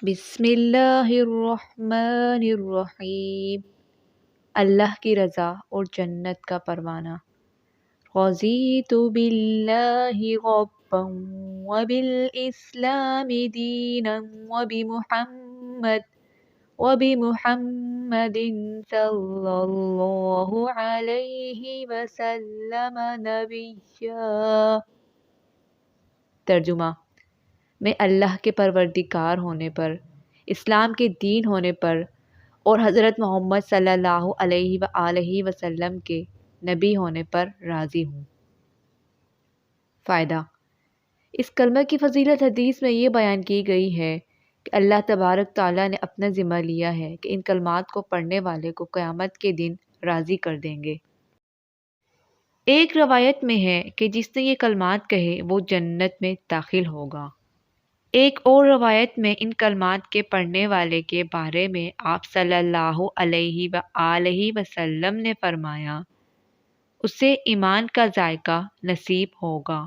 بسم اللہ الرحمن الرحیم، اللہ کی رضا اور جنت کا پروانہ۔ رضیت باللہ ربا وبالاسلام دینا وبمحمد صلی اللہ علیہ وسلم نبیا۔ ترجمہ: میں اللہ کے پروردگار ہونے پر، اسلام کے دین ہونے پر اور حضرت محمد صلی اللہ علیہ وآلہ وسلم کے نبی ہونے پر راضی ہوں۔ فائدہ: اس کلمہ کی فضیلت حدیث میں یہ بیان کی گئی ہے کہ اللہ تبارک تعالیٰ نے اپنا ذمہ لیا ہے کہ ان کلمات کو پڑھنے والے کو قیامت کے دن راضی کر دیں گے۔ ایک روایت میں ہے کہ جس نے یہ کلمات کہے وہ جنت میں داخل ہوگا۔ ایک اور روایت میں ان کلمات کے پڑھنے والے کے بارے میں آپ صلی اللہ علیہ وآلہ وسلم نے فرمایا، اسے ایمان کا ذائقہ نصیب ہوگا۔